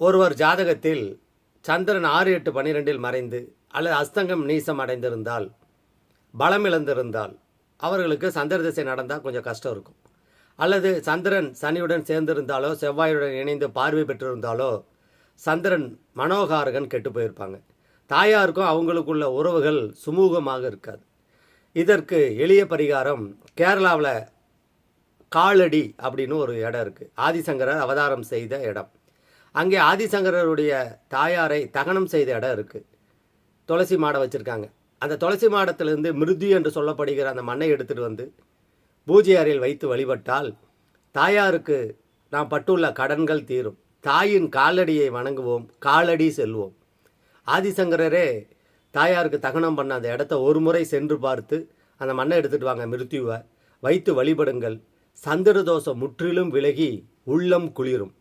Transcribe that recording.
ஒருவர் ஜாதகத்தில் சந்திரன் 6, 8, 12 மறைந்து அல்லது அஸ்தங்கம் நீசம் அடைந்திருந்தால், பலம் இழந்திருந்தால் அவர்களுக்கு சந்திர திசை நடந்தால் கொஞ்சம் கஷ்டம் இருக்கும். அல்லது சந்திரன் சனியுடன் சேர்ந்திருந்தாலோ செவ்வாயுடன் இணைந்து பார்வை பெற்றிருந்தாலோ சந்திரன் மனோகாரகன் கெட்டு போயிருப்பாங்க. தாயாருக்கும் அவங்களுக்குள்ள உறவுகள் சுமூகமாக இருக்காது. இதற்கு எளிய பரிகாரம், கேரளாவில் காலடி அப்படின்னு ஒரு இடம் இருக்குது. ஆதிசங்கரர் அவதாரம் செய்த இடம். அங்கே ஆதிசங்கரருடைய தாயாரை தகனம் செய்த இடம் இருக்குது. துளசி மாடம் வச்சுருக்காங்க. அந்த துளசி மாடத்திலிருந்து மிருதி என்று சொல்லப்படுகிற அந்த மண்ணை எடுத்துகிட்டு வந்து பூஜை அறையில் வைத்து வழிபட்டால் தாயாருக்கு நாம் பட்டுள்ள கடன்கள் தீரும். தாயின் காலடியை வணங்குவோம், காலடி செல்வோம். ஆதிசங்கரரே தாயாருக்கு தகனம் பண்ண அந்த இடத்த ஒரு முறை சென்று பார்த்து அந்த மண்ணை எடுத்துகிட்டு வாங்க, மிருத்யுவை வைத்து வழிபடுங்கள். சந்திர தோஷம் முற்றிலும் விலகி உள்ளம் குளிரும்.